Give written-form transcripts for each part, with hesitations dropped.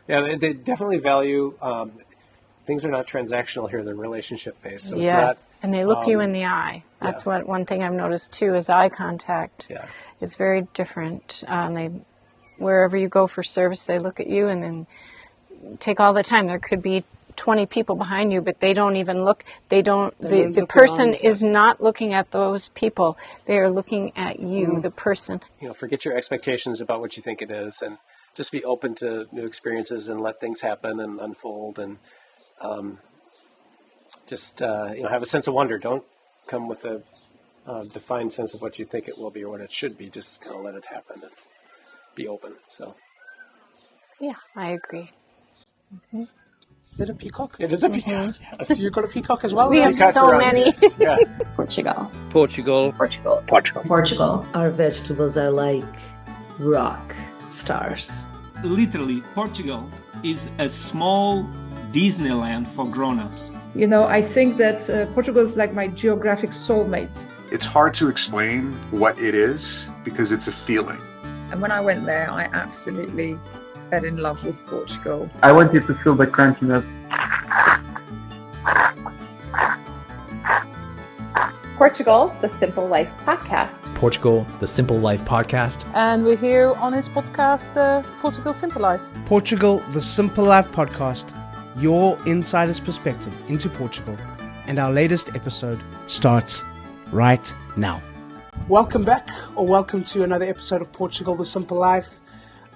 Yeah, they definitely value. Things are not transactional here; they're relationship based. So yes, it's not, and they look you in the eye. That's one thing I've noticed too is eye contact. Yeah. It's very different. Wherever you go for service, they look at you and then take all the time. There could be 20 people behind you, but they don't even look. The person is not looking at those people. They are looking at you, the person. Forget your expectations about what you think it is, and just be open to new experiences and let things happen and unfold, and have a sense of wonder. Don't come with a defined sense of what you think it will be or what it should be. Just kind of let it happen and be open. So, yeah, I agree. Mm-hmm. Is it a peacock? It is a peacock. Yes. You've got a peacock as well? We have so many. Yeah. Portugal. Portugal. Portugal. Portugal. Portugal. Our vegetables are like rock stars. Literally, Portugal is a small Disneyland for grown-ups. I think that Portugal is like my geographic soulmate. It's hard to explain what it is because it's a feeling. And when I went there, I absolutely fell in love with Portugal. I wanted to feel the crunchiness. Portugal, the Simple Life Podcast. Portugal, the Simple Life Podcast. And we're here on his podcast, Portugal Simple Life. Portugal, the Simple Life Podcast, your insider's perspective into Portugal. And our latest episode starts right now. Welcome back, or welcome to another episode of Portugal, the Simple Life.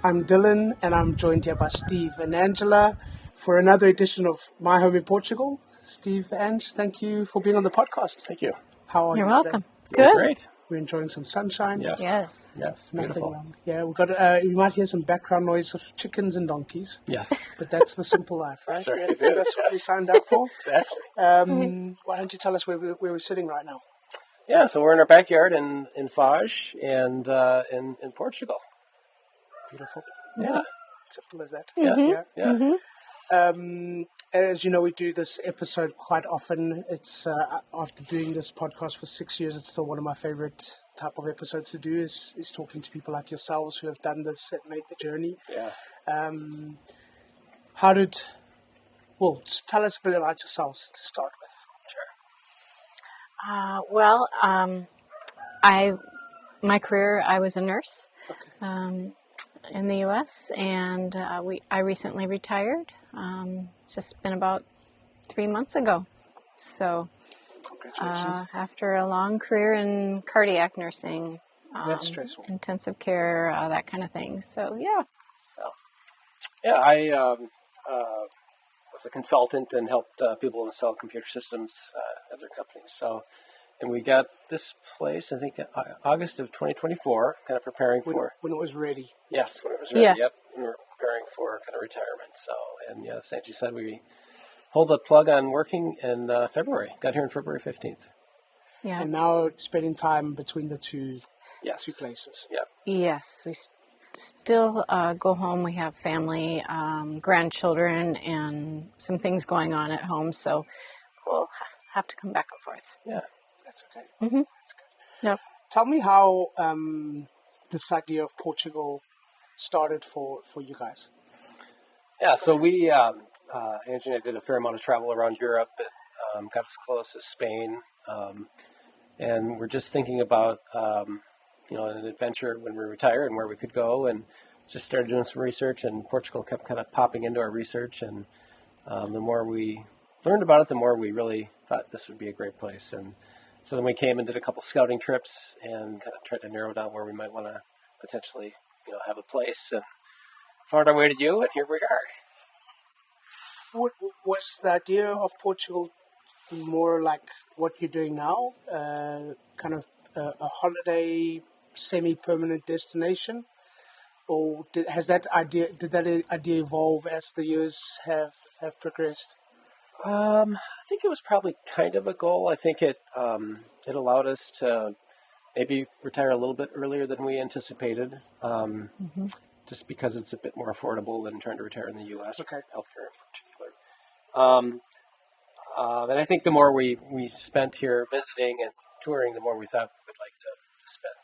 I'm Dylan, and I'm joined here by Steve and Angela for another edition of My Home in Portugal. Steve, Ange, thank you for being on the podcast. Thank you. How are you? You're welcome. Good. Good. Great. We're enjoying some sunshine. Yes. Nothing Beautiful. wrong. Yeah, we've got. You might hear some background noise of chickens and donkeys. Yes. But that's the simple life, right? That's right. Yeah, that's what we signed up for. Exactly. Why don't you tell us where we're sitting right now? Yeah, so we're in our backyard in Foz and in Portugal. Beautiful. Yeah. Simple as that. Yes. Yeah. Mm-hmm. As you know, we do this episode quite often. It's after doing this podcast for 6 years, it's still one of my favorite type of episodes to do is talking to people like yourselves who have done this and made the journey. Yeah. Just tell us a bit about yourselves to start with. Sure. My career, I was a nurse in the U.S., and I recently retired. Just been about 3 months ago. So after a long career in cardiac nursing, that's stressful. Intensive care, that kind of thing. So yeah. I was a consultant and helped people install computer systems at their companies. And we got this place, I think, August of 2024, kind of preparing for... When it was ready. Yes, when it was ready, yes. Yep. We were preparing for kind of retirement. As Angie said, we pulled the plug on working in February. Got here on February 15th. Yeah. And now spending time between the two places. Yep. Yes, we still go home. We have family, grandchildren, and some things going on at home, so we'll have to come back and forth. Yeah. That's okay. Mm-hmm. That's good. Yep. Tell me how this idea of Portugal started for you guys. Yeah, so we, Angie and I did a fair amount of travel around Europe, but got as close as Spain, and we're just thinking about, an adventure when we retire and where we could go, and just started doing some research, and Portugal kept kind of popping into our research, and the more we learned about it, the more we really thought this would be a great place. And so then we came and did a couple scouting trips and kind of tried to narrow down where we might want to potentially, have a place, and found our way to you, and here we are. What was the idea of Portugal more like what you're doing now, kind of a holiday, semi-permanent destination, or did that idea evolve as the years have progressed? I think it was probably kind of a goal. I think it allowed us to maybe retire a little bit earlier than we anticipated, just because it's a bit more affordable than trying to retire in the U.S. Okay. Healthcare in particular. And I think the more we spent here visiting and touring, the more we thought we would like to spend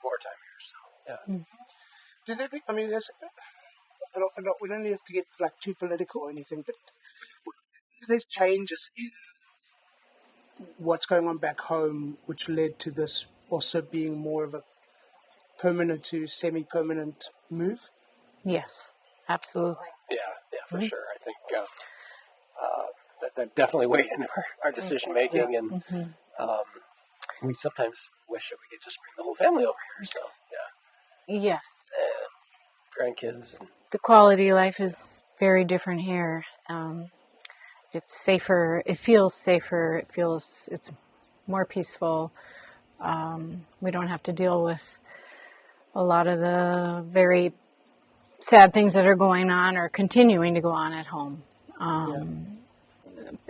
more time here. So, yeah. Did it? I mean, we don't have to get like too political or anything, but is there changes in what's going on back home which led to this also being more of a permanent to semi-permanent move? Yes, absolutely. Yeah, for sure. I think that definitely weighed into our decision making, and we sometimes wish that we could just bring the whole family over here. So Yes. grandkids. The quality of life is very different here. It's safer. It feels safer. It's more peaceful. We don't have to deal with a lot of the very sad things that are going on or continuing to go on at home.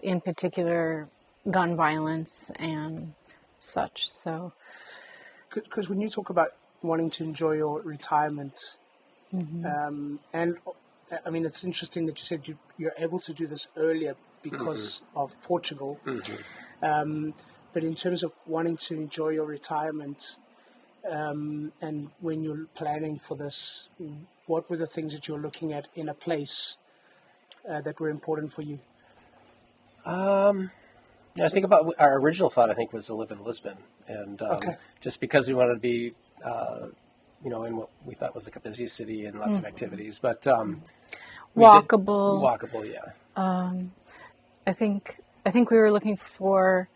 In particular, gun violence and such. So, because when you talk about wanting to enjoy your retirement, and I mean, it's interesting that you said you're able to do this earlier because of Portugal. But in terms of wanting to enjoy your retirement, and when you're planning for this, what were the things that you were looking at in a place that were important for you? I think about our original thought. I think was to live in Lisbon, and just because we wanted to be, in what we thought was like a busy city and lots of activities, but walkable. Walkable, yeah. I think we were looking for.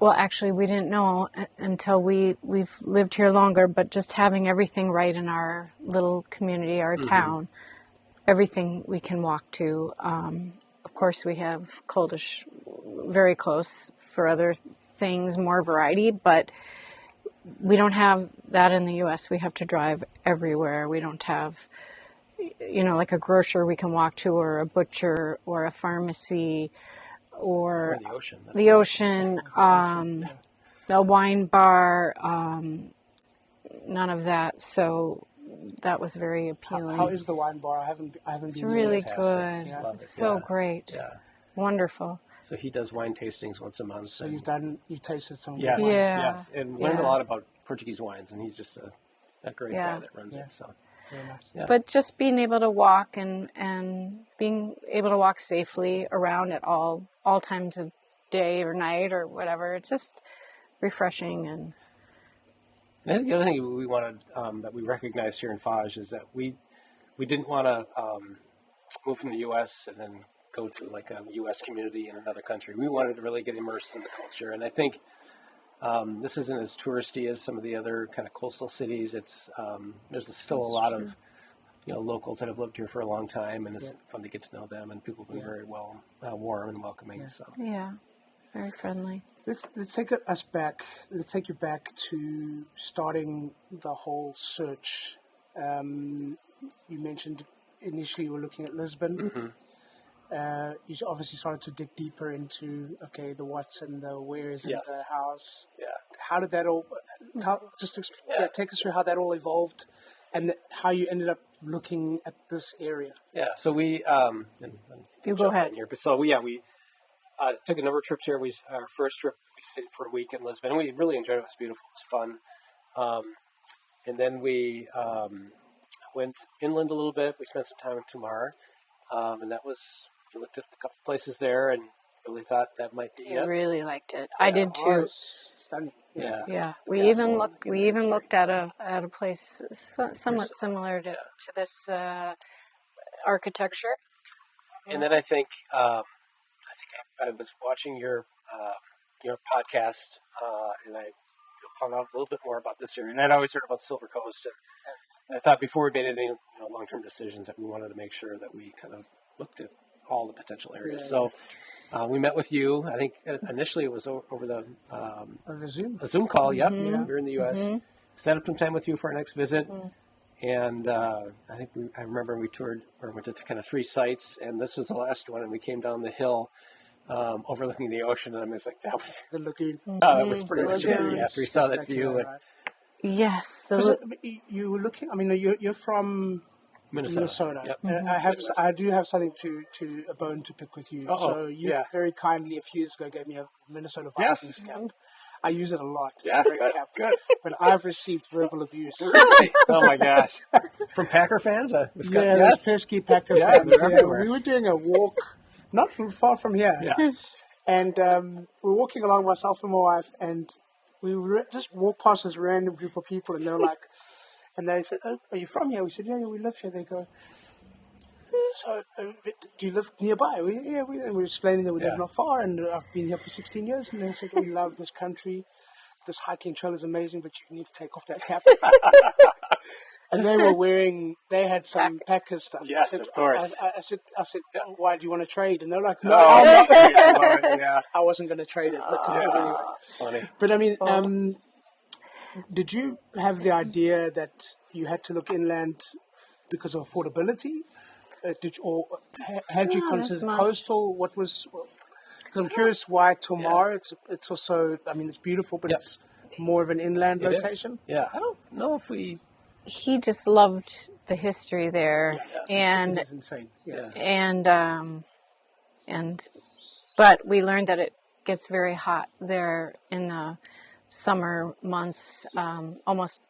Well, actually, we didn't know until we've lived here longer. But just having everything right in our little community, our town, everything we can walk to. Of course, we have Coldish very close for other things, more variety, but we don't have that in the U.S. We have to drive everywhere. We don't have, like a grocer we can walk to, or a butcher, or a pharmacy, or the ocean, a wine bar, none of that. So that was very appealing. How is the wine bar? I haven't It's been. really fantastic. good. Yeah. It's so great. Yeah. Wonderful. So he does wine tastings once a month. So you tasted some yes, wines. yes, and learned a lot about Portuguese wines, and he's just a great guy that runs it. So, very nice. Yeah. But just being able to walk and being able to walk safely around at all times of day or night or whatever, it's just refreshing. And I think the other thing we wanted that we recognized here in Faj is that we didn't want to move from the U.S. and then go to like a U.S. community in another country. We wanted to really get immersed in the culture, and I think this isn't as touristy as some of the other kind of coastal cities. It's there's still a lot of locals that have lived here for a long time, and it's fun to get to know them. And people have been very warm and welcoming. So very friendly. Let's take us back. Let's take you back to starting the whole search. You mentioned initially you were looking at Lisbon. You obviously started to dig deeper into the what's and the where's and the hows. Yeah. How did that all? Take us through how that all evolved, and how you ended up looking at this area. Yeah. So we you go ahead. Here. But so we took a number of trips here. Our first trip we stayed for a week in Lisbon, and we really enjoyed it. It was beautiful. It was fun. And then we went inland a little bit. We spent some time in Tomar, and that was. We looked at a couple places there and really thought that might be it. I really liked it. I did too. Oh, it's stunning. Yeah. We even looked at a place somewhat similar to this architecture. And then I think I was watching your podcast, and I found out a little bit more about this area. And I'd always heard about Silver Coast, and I thought before we made any long-term decisions that we wanted to make sure that we kind of looked at all the potential areas. So we met with you. I think initially it was over the a Zoom call. Yep, we were in the U.S. Set up some time with you for our next visit, and I think I remember we toured or went to kind of 3 sites, and this was the last one. And we came down the hill overlooking the ocean, and I was like, that was the lagoon. That was pretty much it. Yeah, after we saw that view. Right. Yes, you were looking. I mean, you're from Minnesota. Yep. I do have something a bone to pick with you. So you very kindly a few years ago gave me a Minnesota Vikings cap. I use it a lot. Yeah, good. But I've received verbal abuse. Really? Oh my gosh! From Packer fans? Those pesky Packer fans. They're everywhere. We were doing a walk, not far from here. Yeah. And we were walking along, myself and my wife, and we just walked past this random group of people, and they were like, and they said, "Oh, are you from here?" We said, "Yeah, we live here." They go, "So, do you live nearby?" And we were explaining that we live not far, and I've been here for 16 years. And they said, "We love this country. This hiking trail is amazing, but you need to take off that cap." And they had some Packers stuff. Yes, of course. I said, "Why do you want to trade?" And they're like, "No, I wasn't going to trade it." But anyway. Funny. But I mean, did you have the idea that you had to look inland because of affordability? Had you considered coastal? What was? Because I'm curious why Tomar. It's also. I mean, it's beautiful, but it's more of an inland location. Yeah, I don't know if we. He just loved the history there, and it's insane. Yeah. But we learned that it gets very hot there in the summer months, almost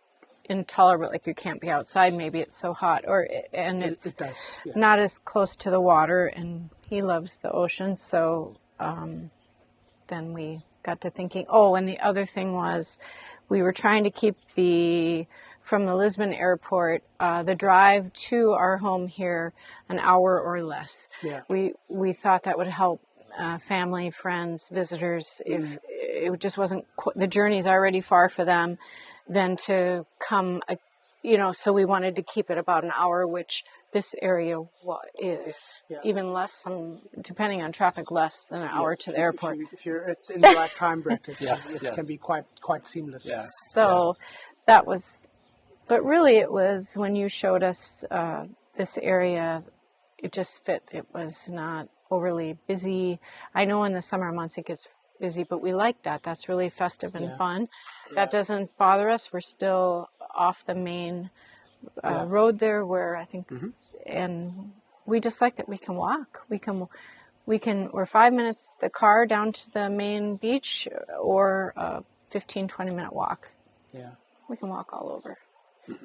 intolerable. Like you can't be outside. Maybe it's so hot, it does. Yeah. Not as close to the water. And he loves the ocean, so then we got to thinking. Oh, and the other thing was, we were trying to keep from the Lisbon airport, the drive to our home here an hour or less. Yeah. We thought that would help family, friends, visitors. If it just wasn't, the journey's already far for them, then to come, so we wanted to keep it about an hour, which this area is even less, depending on traffic, less than an hour to the airport. If you're in the right time bracket, it can be quite seamless. Yeah. So that was. But really, it was when you showed us this area, it just fit. It was not overly busy. I know in the summer months it gets busy, but we like that. That's really festive and fun. That doesn't bother us. We're still off the main road there, where I think, and we just like that we can walk. We're 5 minutes the car down to the main beach, or a 15-20-minute walk. Yeah, we can walk all over.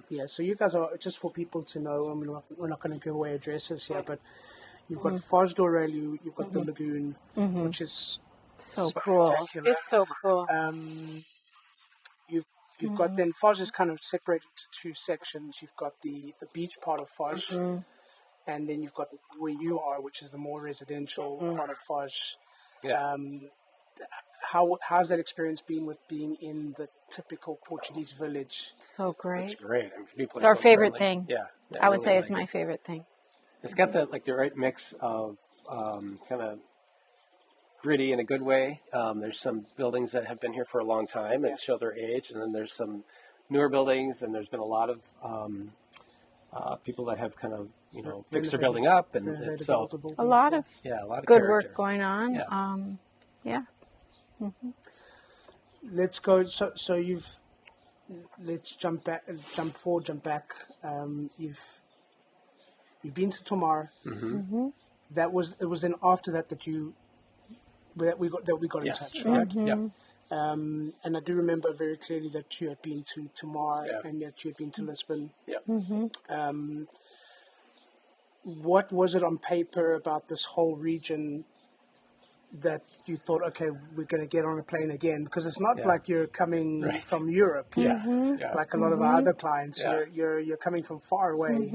Yeah, so you guys are, just for people to know, I mean, we're not going to give away addresses here, but you've got Foz do Arelho, you've got the lagoon, which is so cool. It's so cool. You've got, then Foz is kind of separated into two sections. You've got the beach part of Foz, and then you've got where you are, which is the more residential part of Foz. Yeah. How's that experience been with being in the typical Portuguese village? So great. It's great. It's our favorite thing. Yeah. I would say it's my favorite thing. It's got the right mix of kind of gritty in a good way. There's some buildings that have been here for a long time and show their age, and then there's some newer buildings, and there's been a lot of people that have kind of fixed their building up, and so a lot of good work going on. Yeah. Let's go. So let's jump back. You've been to Tomar. It was then after that that we got in touch, right? Yeah. And I do remember very clearly that you had been to Tomar and that you had been to Lisbon. Yeah. What was it on paper about this whole region that you thought, okay, we're going to get on a plane again? Because it's not like you're coming from Europe, like a lot of our other clients. You're coming from far away.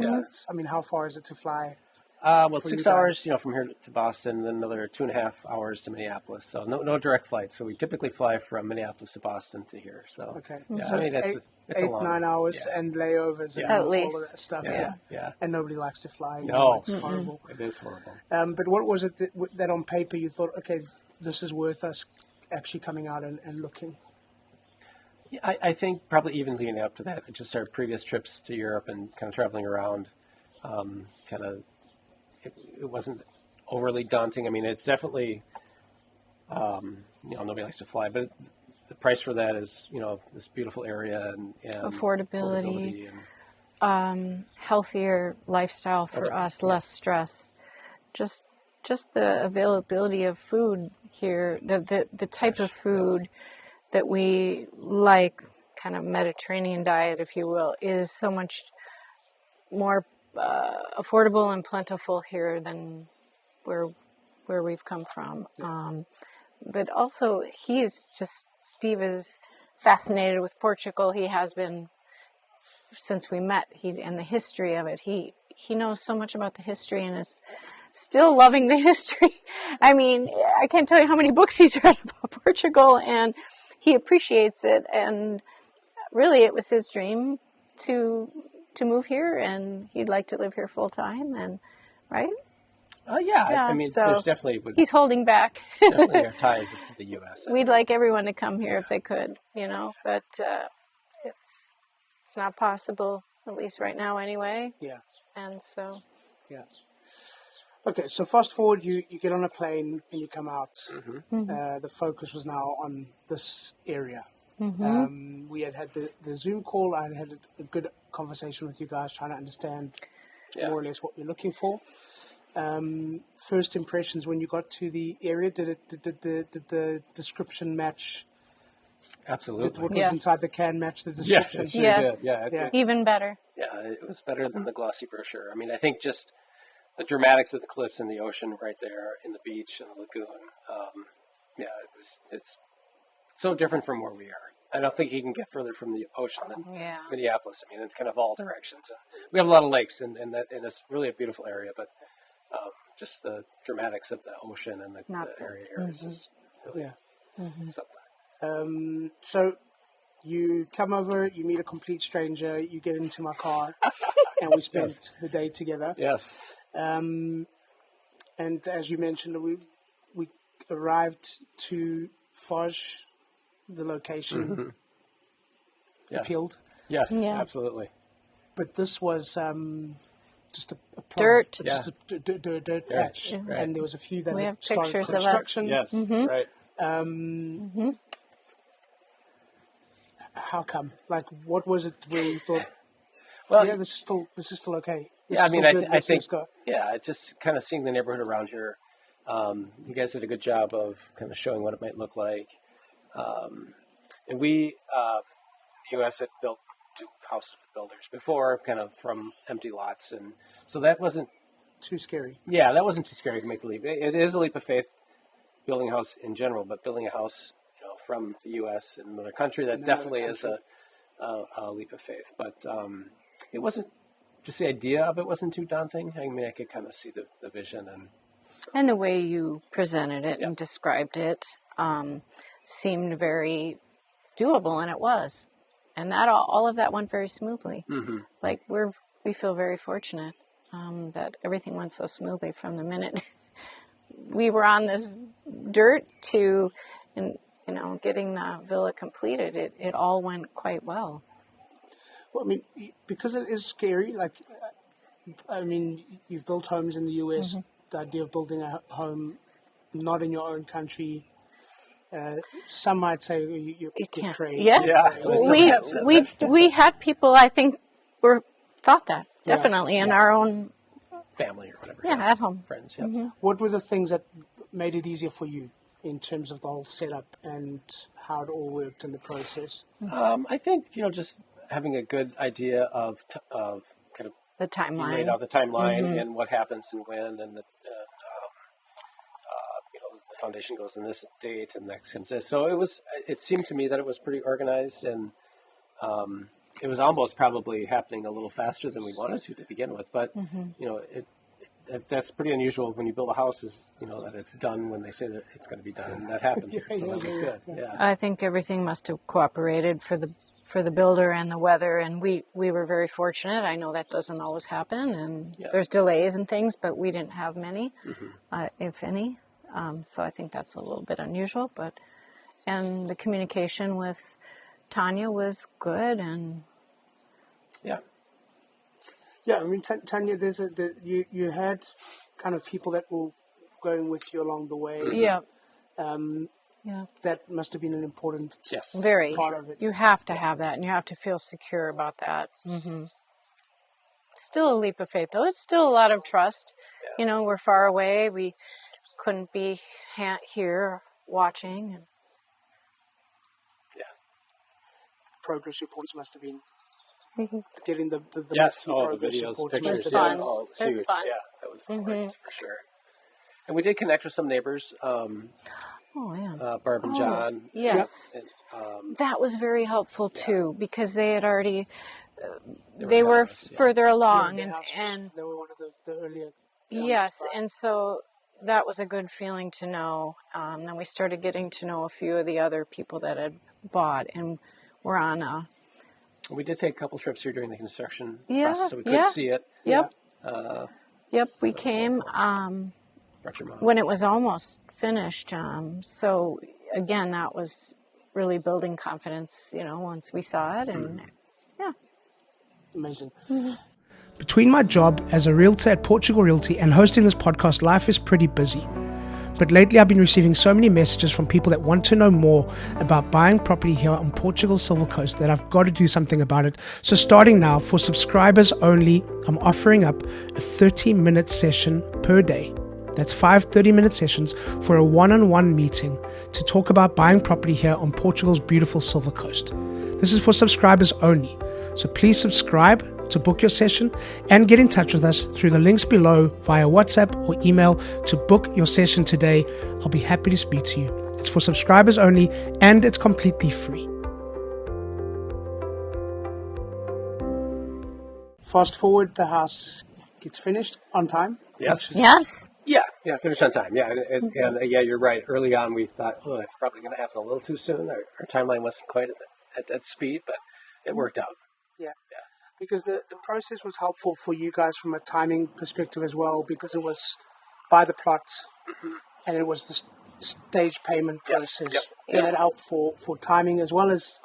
I mean, how far is it to fly? Well, 6 hours, from here to Boston, and then another 2.5 hours to Minneapolis. So no direct flight. So we typically fly from Minneapolis to Boston to here. So okay, yeah, so I mean it's 9 hours and layovers and at all least of that stuff. Yeah. And nobody likes to fly. No, it's horrible. It is horrible. But what was it that on paper you thought, okay, this is worth us actually coming out and looking? Yeah, I think probably even leading up to that, just our previous trips to Europe and kind of traveling around, it wasn't overly daunting. I mean, it's definitely, nobody likes to fly, but the price for that is, this beautiful area and affordability and healthier lifestyle for us, less stress, just the availability of food here, the type of food that we like, kind of Mediterranean diet, if you will, is so much more affordable and plentiful here than where we've come from. But also, Steve is fascinated with Portugal. He has been since we met. And the history of it. He knows so much about the history and is still loving the history. I mean, I can't tell you how many books he's read about Portugal, and he appreciates it. And really, it was his dream to move here, and he'd like to live here full time. And right? I mean, so there's definitely he's holding back. definitely our ties to the U.S. We'd like everyone to come here if they could, but it's not possible, at least right now, anyway. Yeah. And so. Yeah. Okay, so fast forward, you get on a plane and you come out. The focus was now on this area. We had the Zoom call. I had a good conversation with you guys, trying to understand more or less what you're looking for. First impressions when you got to the area, did the description match? Absolutely. What was inside the can match the description? Yes. Yeah. Even better. Yeah, it was better than the glossy brochure. I mean, I think just the dramatics of the cliffs and the ocean right there, in the beach and the lagoon. It's so different from where we are. I don't think you can get further from the ocean than Minneapolis. I mean, it's kind of all directions. We have a lot of lakes, and it's really a beautiful area, but just the dramatics of the ocean and the area here is just really something. So you come over, you meet a complete stranger, you get into my car, and we spent the day together. Yes. And as you mentioned, we arrived to Foz, the location appealed. Yes, absolutely. But this was just a dirt. Just a dirt patch. Right. And there was a few that we had have started pictures construction. Yes, right. How come? Like, what was it where you thought, this is still okay? I think just kind of seeing the neighborhood around here. You guys did a good job of kind of showing what it might look like. And we, the U.S. had built 2 houses with builders before, kind of from empty lots. And so that wasn't too scary. Yeah, that wasn't too scary to make the leap. It is a leap of faith, building a house in general, but building a house from the U.S. in another country, that definitely is a leap of faith. But it wasn't, just the idea of it wasn't too daunting. I mean, I could kind of see the vision. And the way you presented it and described it seemed very doable, and it was. And that all of that went very smoothly. Like, we feel very fortunate that everything went so smoothly from the minute we were on this dirt to, getting the villa completed. It all went quite well. Well, I mean, because it is scary. Like, I mean, you've built homes in the U.S. The idea of building a home not in your own country. Some might say you're crazy. Yes, we had people, I think, thought that definitely in our own family or whatever. Yeah, at home, friends. What were the things that made it easier for you in terms of the whole setup and how it all worked in the process? I think just having a good idea of kind of the timeline. You laid out the timeline and what happens and when, and the foundation goes in this date and next comes this. So it seemed to me that it was pretty organized, and it was almost probably happening a little faster than we wanted to begin with. But that's pretty unusual when you build a house, is that it's done when they say that it's going to be done, and that happened here. So that was good. Yeah. I think everything must have cooperated for the builder and the weather, and we were very fortunate. I know that doesn't always happen, and there's delays and things, but we didn't have many, if any. So I think that's a little bit unusual, and the communication with Tanya was good, and I mean, Tanya, you had kind of people that were going with you along the way. That must have been an important very part of it. You have to have that, and you have to feel secure about that. Still a leap of faith, though. It's still a lot of trust. We're far away. We couldn't be here watching. progress reports must have been. Getting the yes, monthly the progress videos, reports pictures, must have yeah, been. oh, it was It was huge. fun. Yeah, that was important for sure. And we did connect with some neighbors, Oh, yeah. Barb and John. Yes. And, that was very helpful too, because they had already, they were telling us, further along, Their house and they were one of the earlier. yes, and so that was a good feeling to know. Then we started getting to know a few of the other people that had bought, and we're on we did take a couple trips here during the construction Yeah, process, so we could yeah. see it. Yep. Yep, we So it's came Brought your mom. when it was almost finished. So again, that was really building confidence, once we saw it, and yeah. Amazing. Between my job as a realtor at Portugal Realty and hosting this podcast, life is pretty busy. But lately I've been receiving so many messages from people that want to know more about buying property here on Portugal Silver Coast that I've got to do something about it. So starting now, for subscribers only, I'm offering up a 30-minute session per day. That's 5 30-minute sessions for a one-on-one meeting to talk about buying property here on Portugal's beautiful Silver Coast. This is for subscribers only. So please subscribe to book your session and get in touch with us through the links below via WhatsApp or email to book your session today. I'll be happy to speak to you. It's for subscribers only and it's completely free. Fast forward, the house gets finished on time. Yes. Yes. Yeah, finished on time. Yeah, and yeah, you're right. Early on, we thought, that's probably going to happen a little too soon. Our timeline wasn't quite at that speed, but it worked out. Yeah. Because the process was helpful for you guys from a timing perspective as well, because it was by the plot and it was the stage payment process. Yep. And it helped for timing as well as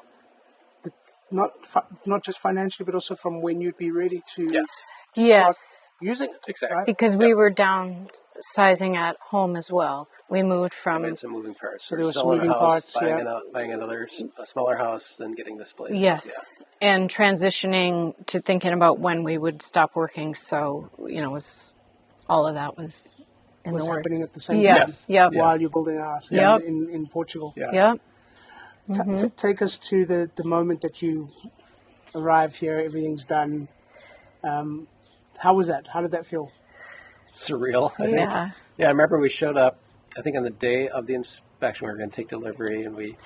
not just financially, but also from when you'd be ready to start using it. Exactly. Right? Because we were downsizing at home as well. We moved from... We had some moving parts. So there was some selling a moving house, parts, buying another a smaller house, then getting this place. Yes, and transitioning to thinking about when we would stop working. So, was all of that was in the works. Happening at the same time. time Yep. while you're building a house in Portugal. Yeah. Yep. Take us to the moment that you arrive here, everything's done. How was that? How did that feel? Surreal, I think. Yeah, I remember we showed up, I think on the day of the inspection, we were going to take delivery, and we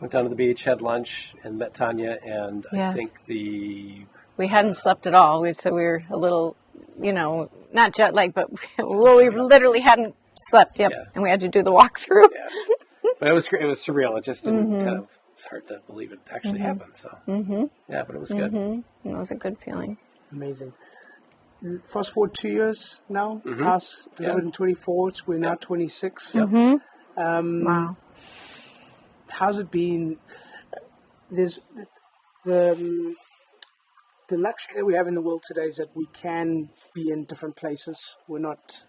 went down to the beach, had lunch, and met Tanya, and I think we hadn't slept at all. So we were a little, not jet lagged, but we literally hadn't slept. Yep, and we had to do the walkthrough. But it was great. It was surreal. It just didn't it's hard to believe it actually happened. So yeah, but it was good. It was a good feeling. Amazing. Fast forward 2 years now. House delivered in 24. We're now 26. Wow. How's it been? There's the luxury that we have in the world today is that we can be in different places. We're not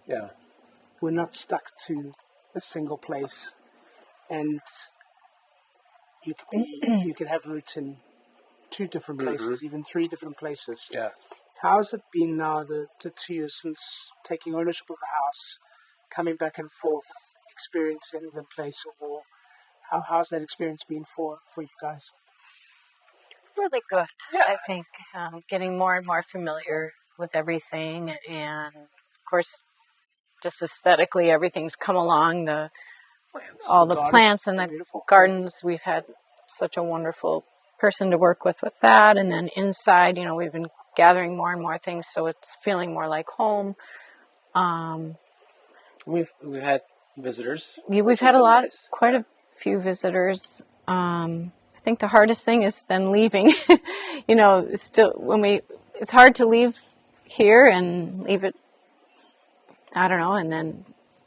stuck to a single place, and you could have roots in 2 different places, even 3 different places. Yeah. How's it been now, the 2 years since taking ownership of the house, coming back and forth, experiencing the place more? How's that experience been for you guys? Really good. I think getting more and more familiar with everything, and of course, just aesthetically, everything's come along. All the plants and the gardens. We've had such a wonderful person to work with that, and then inside, we've been gathering more and more things, so it's feeling more like home. We've had visitors. Yeah, we've had quite a few visitors. I think the hardest thing is then leaving. It's hard to leave here and leave it. I don't know, and then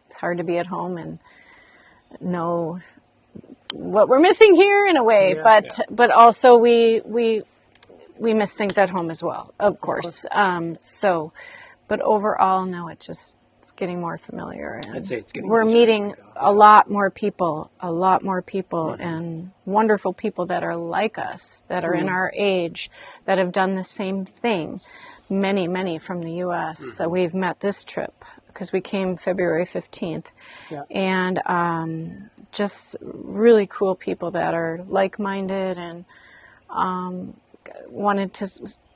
it's hard to be at home and know what we're missing here in a way. But also we miss things at home as well, of course. But overall, no, it's getting more familiar. And I'd say it's getting we're meeting a lot more people, and wonderful people that are like us, that are in our age, that have done the same thing. Many from the U.S. So we've met this trip because we came February 15th. Yeah. And just really cool people that are like-minded and wanted to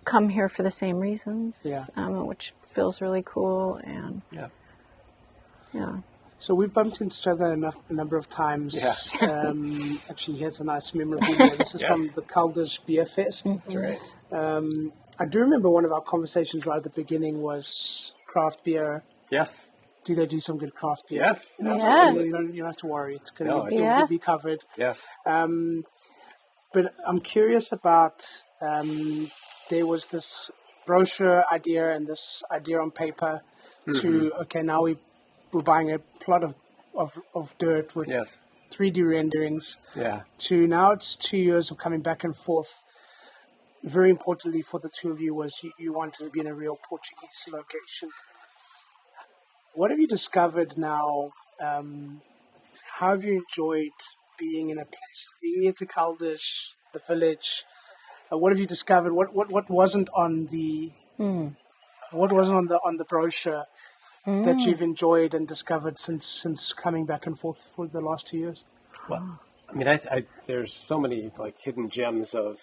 come here for the same reasons, Yeah. Which feels really cool. And yeah. So we've bumped into each other a number of times. Yeah. Actually, here's a nice memorabilia. This is Yes. from the Caldas Beer Fest. That's right. I do remember one of our conversations right at the beginning was craft beer. Yes. Do they do some good craft beer? Yes. Yes. You don't have to worry. It's going to Yeah. be covered. Yes. But I'm curious about, there was this brochure idea and this idea on paper to, okay, now we're buying a plot of dirt with Yes. 3D renderings, Yeah. to now it's 2 years of coming back and forth. Very importantly for the two of you was you wanted to be in a real Portuguese location. What have you discovered now? How have you enjoyed being in a place, being near to Caldas, the village? What have you discovered? What wasn't on the what wasn't on the brochure that you've enjoyed and discovered since coming back and forth for the last 2 years? Well, I mean, I there's so many like hidden gems of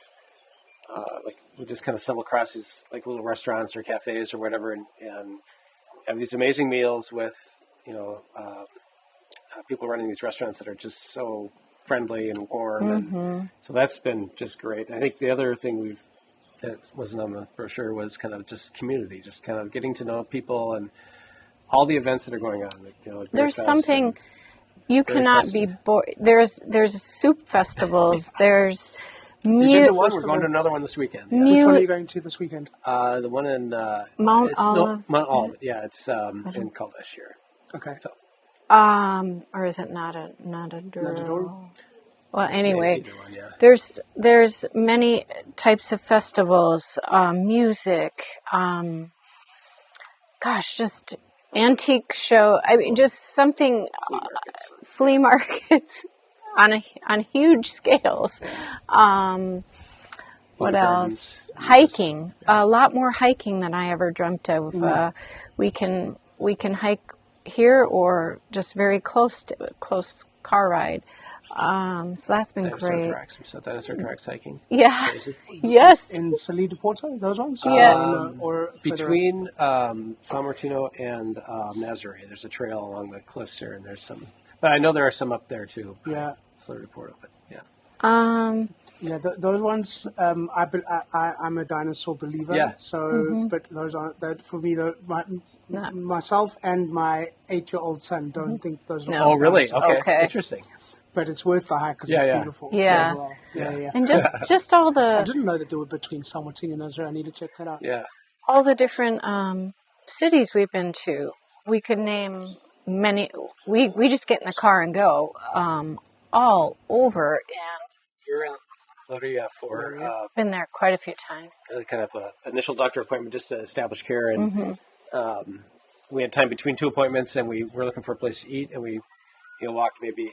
like we just kind of stumble across these like little restaurants or cafes or whatever, and have these amazing meals with people running these restaurants that are just so friendly and warm, and so that's been just great. I think the other thing that wasn't on the brochure was kind of just community, just kind of getting to know people and all the events that are going on. Like, There's something you cannot be bored. There's soup festivals. There's We've been to one. We're going to another one this weekend. Yeah. Which one are you going to this weekend? The one in Mount Olive. Mount Olive. Yeah, it's in Caldas here. Okay. So, or is it not a Nadador? Well, anyway, either one, yeah. there's many types of festivals, music, just antique show. I mean, just something, flea markets on huge scales. What else? Hiking. A lot more hiking than I ever dreamt of. We can hike here or just very close car ride. So that's been great. Some dinosaur tracks hiking. Yeah. Crazy. Yes. In Salida de Porto, those ones? Yeah. Or between San Martino and Nazaré, there's a trail along the cliffs here, and there's some. But I know there are some up there too. Yeah. Salida de Porto, but yeah. Yeah, those ones. I'm a dinosaur believer. Yeah. So, but those aren't that for me. Myself and my 8-year-old son don't think those are. Oh, really? dinosaurs. Okay. Interesting. But it's worth the hike because it's beautiful. Yeah. Well. Yeah. And just all the. I didn't know that they were between San Martino and Nazaré. I need to check that out. Yeah. All the different cities we've been to. We could name many. We just get in the car and go all over, and You're in Loria for been there quite a few times. kind of an initial doctor appointment just to establish care, and we had time between two appointments, and we were looking for a place to eat, and we walked maybe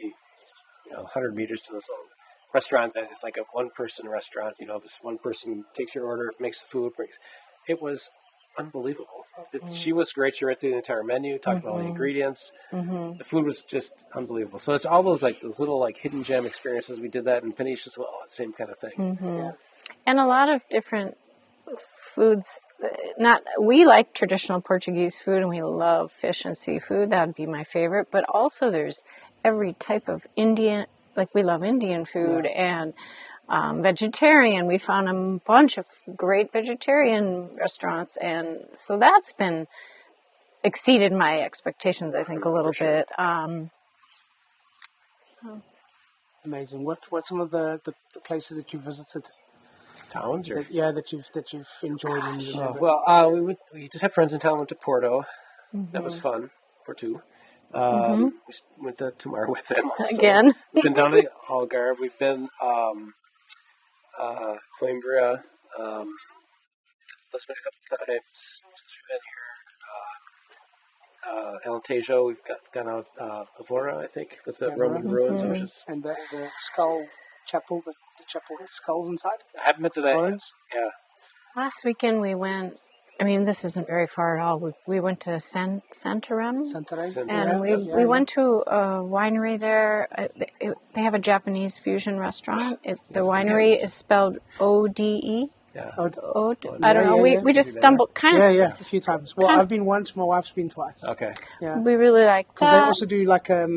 100 meters to this little restaurant that is like a one-person restaurant. This one person takes your order, makes the food, brings. It was unbelievable. She was great. She read through the entire menu, talked about all the ingredients. The food was just unbelievable. So it's all those little hidden gem experiences. We did that in Peniche as well. Same kind of thing. Yeah. And a lot of different foods. We like traditional Portuguese food, and we love fish and seafood. That would be my favorite. But also, there's every type of Indian. Like we love Indian food and vegetarian. We found a bunch of great vegetarian restaurants, and so that's been exceeded my expectations, I think, a little bit. Amazing. What's some of the places that you visited? Towns, or that you've enjoyed. We just had friends in town. Went to Porto. That was fun for two. We went to Tomar with them also. Again. We've been down to the Algarve. We've been Coimbra. Let's been a couple times since we've been here. Alentejo. We've gone out Evora, I think, with the Roman ruins, which is and the skull chapel, the chapel with skulls inside. I haven't been to that. Florence. Yeah. Last weekend we went I mean, this isn't very far at all. We went to Santarém, Santarém. and we went to a winery there. They have a Japanese fusion restaurant. The winery is spelled Ode. Yeah. I don't know. We just stumbled a few times. Well, I've been once. My wife's been twice. Okay. Yeah. We really like that. Because they also do like a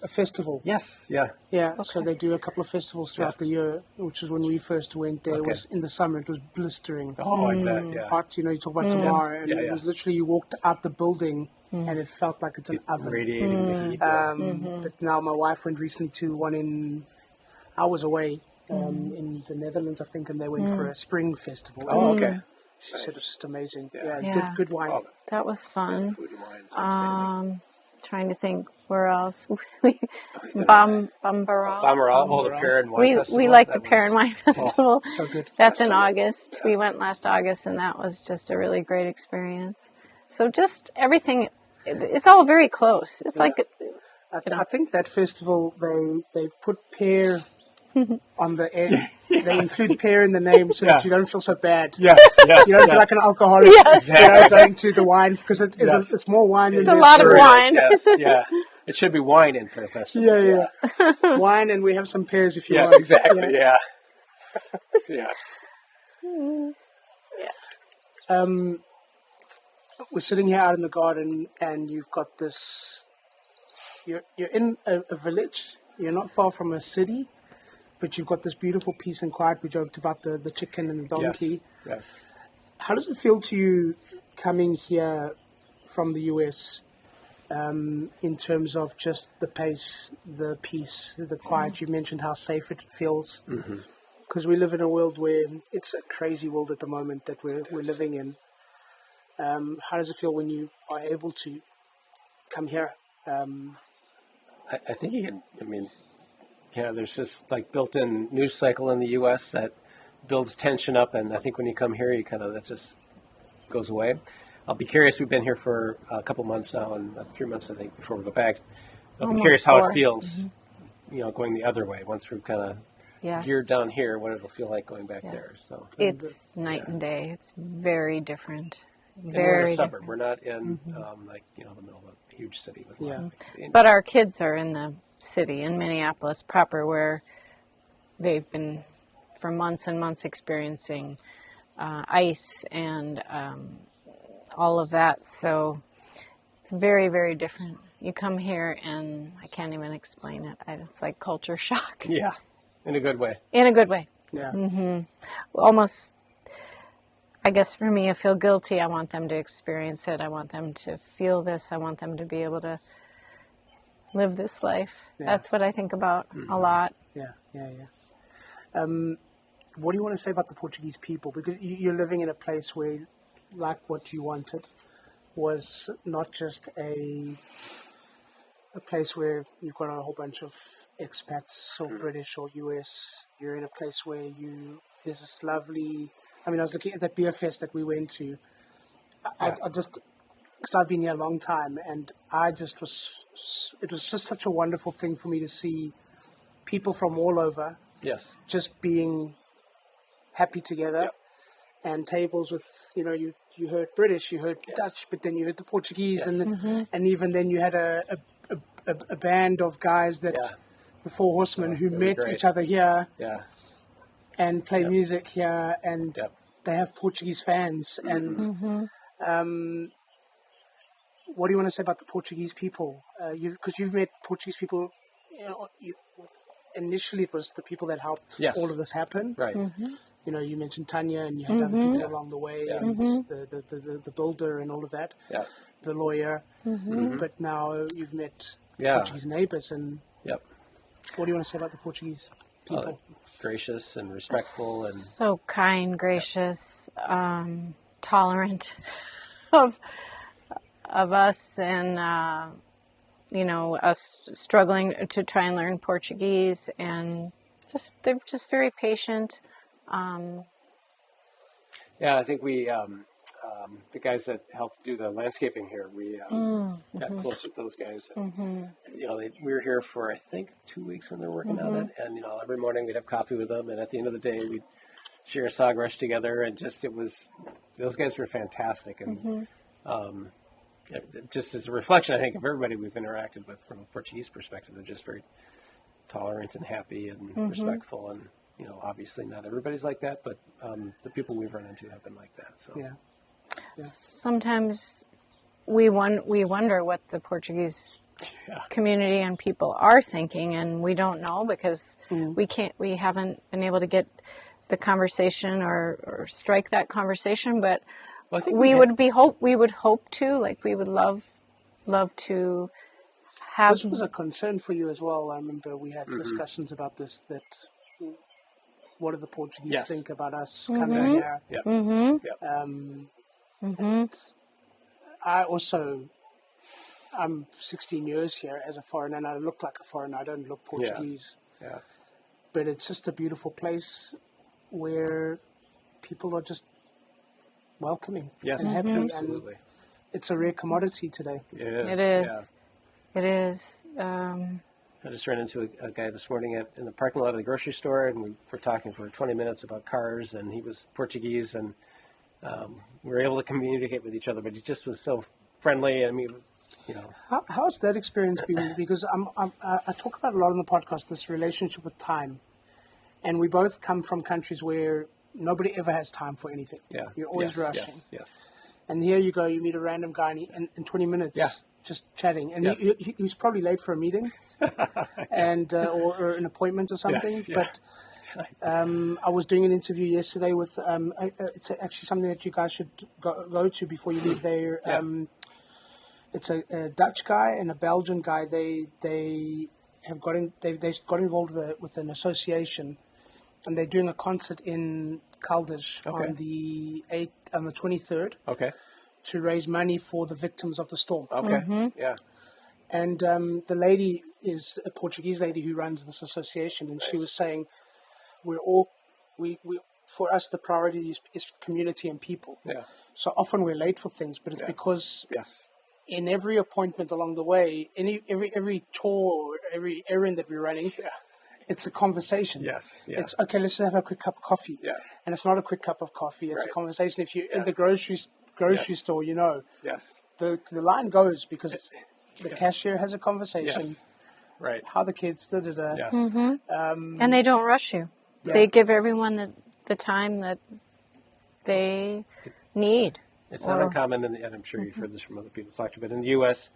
festival. Yes. Yeah. Yeah. Okay. So they do a couple of festivals throughout the year, which is when we first went there. It was in the summer. It was blistering. Oh, like that. Yeah. Hot. You talk about tomorrow, and it was literally you walked out the building and it felt like it's an oven. Radiating the heat. But now my wife went recently to one I was away. In the Netherlands, I think, and they went for a spring festival. Oh, okay. She said it was just amazing. Yeah. Good wine. Oh, That was fun. food and wines, Trying to think where else. Bambarral. Bambarral, the Pear and Wine Festival. We like the Pear and Wine Festival. So good. That's in August. We went last August, and that was just a really great experience. So just everything, it's all very close. It's like... I think that festival, they put pear... on the end. They include pear in the name so that you don't feel so bad. Yes. You don't feel like an alcoholic. Yes. Going to the wine because it's more wine than it's a lot of wine. Yes, yeah. It should be wine in for the festival. Yeah. Wine, and we have some pears if you want. Yes, exactly. Yeah. We're sitting here out in the garden, and you've got this. You're in a village. You're not far from a city. But you've got this beautiful peace and quiet. We joked about the chicken and the donkey. Yes. How does it feel to you coming here from the US in terms of just the pace, the peace, the quiet? You mentioned how safe it feels. Because we live in a world where it's a crazy world at the moment that we're living in. How does it feel when you are able to come here? I think you can, there's this like built-in news cycle in the U.S. that builds tension up, and I think when you come here, that just goes away. I'll be curious. We've been here for a couple months now, and 3 months, I think, before we go back. I'll be curious how it feels, going the other way. Once we've kind of geared down here, what it'll feel like going back there. So it's night and day. It's very different. We're in a suburb. We're not in the middle of a huge city. But our kids are in the city in Minneapolis proper, where they've been for months and months experiencing ice and all of that. So it's very, very different. You come here and I can't even explain it. It's like culture shock. Yeah, in a good way. In a good way. Yeah. Almost, I guess for me, I feel guilty. I want them to experience it. I want them to feel this. I want them to be able to live this life. That's what I think about a lot. Yeah. What do you want to say about the Portuguese people? Because you're living in a place where, like what you wanted, was not just a place where you've got a whole bunch of expats or British or US. You're in a place where there's this lovely... I was looking at that beer fest that we went to. I just... Because I've been here a long time, and it was just such a wonderful thing for me to see people from all over just being happy together, and tables with, you heard British, you heard Dutch, but then you heard the Portuguese, and even then you had a band of guys that, the Four Horsemen, who met each other here and play music here, and they have Portuguese fans, and... what do you want to say about the Portuguese people? Because you've met Portuguese people. Initially, it was the people that helped all of this happen. Right. You mentioned Tanya, and you had other people along the way, and the builder, and all of that. Yeah. The lawyer. But now you've met Portuguese neighbors, and what do you want to say about the Portuguese people? Gracious and respectful, and so kind, gracious, tolerant of us, and us struggling to try and learn Portuguese, and they're just very patient. I think we the guys that helped do the landscaping here, we got close with those guys. And, we were here for I think 2 weeks when they were working on it, and every morning we'd have coffee with them, and at the end of the day we'd share a sag rush together, and it was those guys were fantastic, and just as a reflection, I think, of everybody we've interacted with from a Portuguese perspective, they're just very tolerant and happy and respectful, and obviously not everybody's like that, but the people we've run into have been like that. So sometimes we wonder what the Portuguese community and people are thinking, and we don't know because we haven't been able to get the conversation or strike that conversation, but we would hope to, like, we would love to have. This was a concern for you as well. I remember we had discussions about this, that what do the Portuguese think about us coming here? And I'm 16 years here as a foreigner, and I look like a foreigner. I don't look Portuguese. But it's just a beautiful place where people are just welcoming and happy. Absolutely. And it's a rare commodity today. It is. It is. I just ran into a guy this morning in the parking lot of the grocery store, and we were talking for 20 minutes about cars, and he was Portuguese, and we were able to communicate with each other, but he just was so friendly. I mean, How's that experience been? Because I talk about a lot on the podcast, this relationship with time. And we both come from countries where nobody ever has time for anything. Yeah. You're always rushing. Yes. And here you go, you meet a random guy, and in 20 minutes, just chatting. And he's probably late for a meeting and or an appointment or something. But I was doing an interview yesterday with, it's actually something that you guys should go to before you leave there. It's a Dutch guy and a Belgian guy. They got involved with an association, and they're doing a concert in Caldas on the 23rd. Okay. To raise money for the victims of the storm. Okay. Yeah. And the lady is a Portuguese lady who runs this association, and she was saying, for us the priority is community and people. Yeah. So often we're late for things, but it's because in every appointment along the way, every chore, or every errand that we're running, it's a conversation. Yes. Yeah. It's okay. Let's just have a quick cup of coffee. Yeah. And it's not a quick cup of coffee. It's a conversation. If you're in the grocery store, Yes. The line goes because the cashier has a conversation. Yes. Right. How the kids did it. Yes. And they don't rush you. Yeah. They give everyone the time that they need. It's not uncommon, and I'm sure you've heard this from other people talk to, but in the U.S.,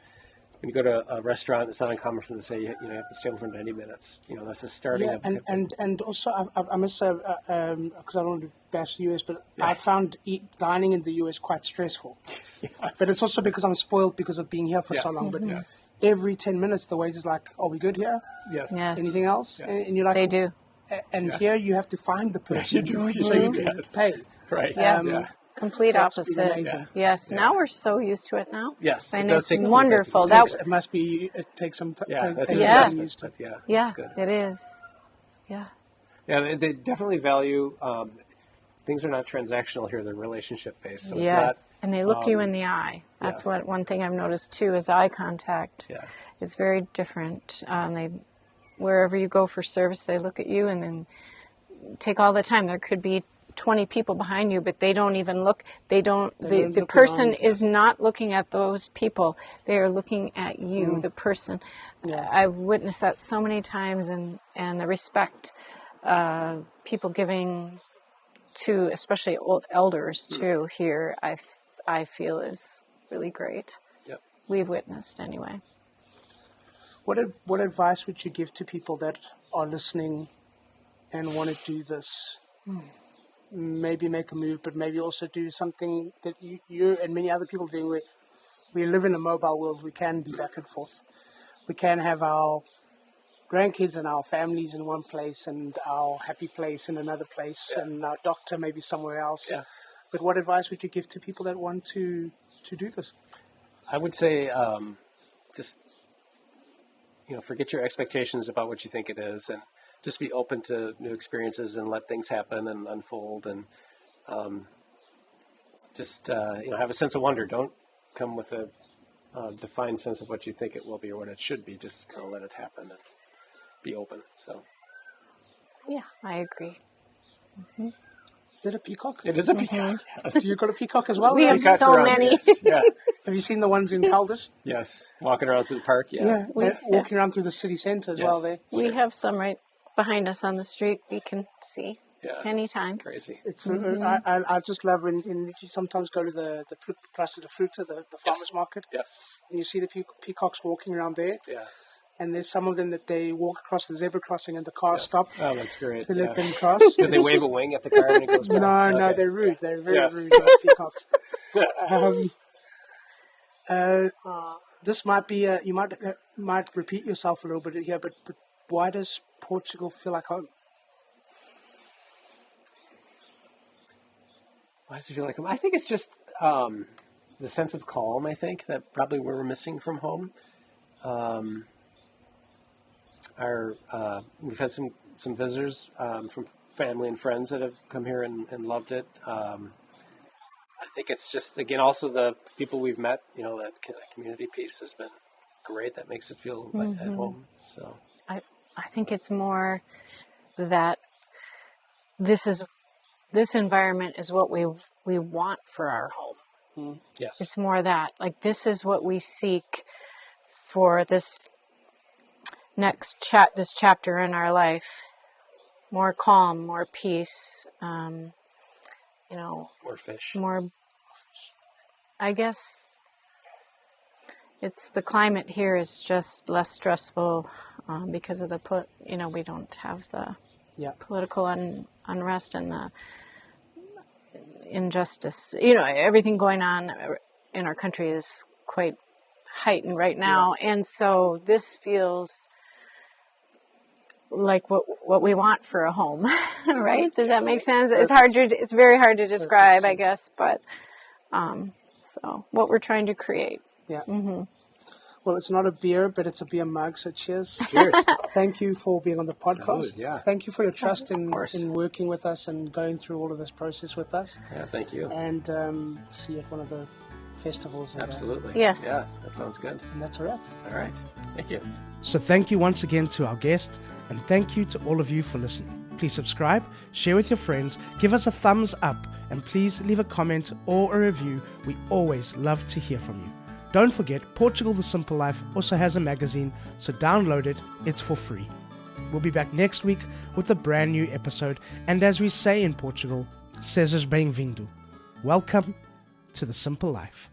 when you go to a restaurant, it's not uncommon for them to say, you have to stay for 90 minutes. That's the starting of it. And also, I must say, because I don't want to bash the U.S., but I found dining in the U.S. quite stressful. But it's also because I'm spoiled because of being here for so long. But every 10 minutes, the waiter's like, are we good here? Yes. Anything else? Yes. And you're like, they do. And here you have to find the person so you can pay. Right. Yes. Complete opposite. Yes. Now we're so used to it now. Yes. And it's wonderful. It takes some time. Used to it. Yeah. It is. Yeah. Yeah. They definitely value. Things are not transactional here; they're relationship based. So and they look you in the eye. That's what one thing I've noticed too is eye contact. Yeah. Is very different. Wherever you go for service, they look at you and then take all the time. There could be 20 people behind you, but they don't even look. The person is not looking at those people. They are looking at you, the person. Yeah. I've witnessed that so many times, and the respect people giving to, especially old elders too, here, I feel is really great. Yep. We've witnessed anyway. What advice would you give to people that are listening and want to do this? Maybe make a move, but maybe also do something that you and many other people are doing. Where we live in a mobile world, we can be back and forth. We can have our grandkids and our families in one place and our happy place in another place and our doctor maybe somewhere else. Yeah. But what advice would you give to people that want to do this? I would say just forget your expectations about what you think it is, and just be open to new experiences and let things happen and unfold, and have a sense of wonder. Don't come with a defined sense of what you think it will be or what it should be. Just kind of let it happen and be open. So, yeah, I agree. Mm-hmm. Is it a peacock? It is a peacock. So you've got a peacock as well? We have Peacocks so around, many. Yes. Yeah. Have you seen the ones in Caldish? Yes. Walking around through the park. Yeah. Walking around through the city centre as well there. We have some right behind us on the street. We can see anytime. Crazy. It's I just love when if you sometimes go to the Plaza de Fruta, the farmers market, and you see the peacocks walking around there. Yeah. And there's some of them that they walk across the zebra crossing and the cars stop Oh, that's great. to let them cross. Do they wave a wing at the car and it goes by? No, they're rude. They're very rude, those peacocks. This might be you might repeat yourself a little bit here, but why does Portugal feel like home? Why does it feel like home? I think it's just the sense of calm. I think that probably we're missing from home. We've had some visitors from family and friends that have come here and loved it. I think it's just, again, also the people we've met, that community piece has been great. That makes it feel like at home. So I think it's more that this environment is what we want for our home. Yes. It's more that, like, this is what we seek for this this chapter in our life. More calm, more peace, more fish. I guess it's the climate here is just less stressful because of the we don't have the political unrest and the injustice. Everything going on in our country is quite heightened right now, and so this feels like what we want for a home, right? Does that make sense? It's very hard to describe, I guess, but so what we're trying to create. Yeah. Well, it's not a beer, but it's a beer mug, so cheers. Cheers. Thank you for being on the podcast. Salud, Thank you for your trust in working with us and going through all of this process with us. Yeah, thank you. And see you at one of the festivals. Absolutely. Yes. Yeah, that sounds good. And that's a wrap. All right. Thank you. So thank you once again to our guest, and thank you to all of you for listening. Please subscribe, share with your friends, give us a thumbs up, and please leave a comment or a review. We always love to hear from you. Don't forget, Portugal The Simple Life also has a magazine, so download it. It's for free. We'll be back next week with a brand new episode, and as we say in Portugal, sejas bem-vindo. Welcome to The Simple Life.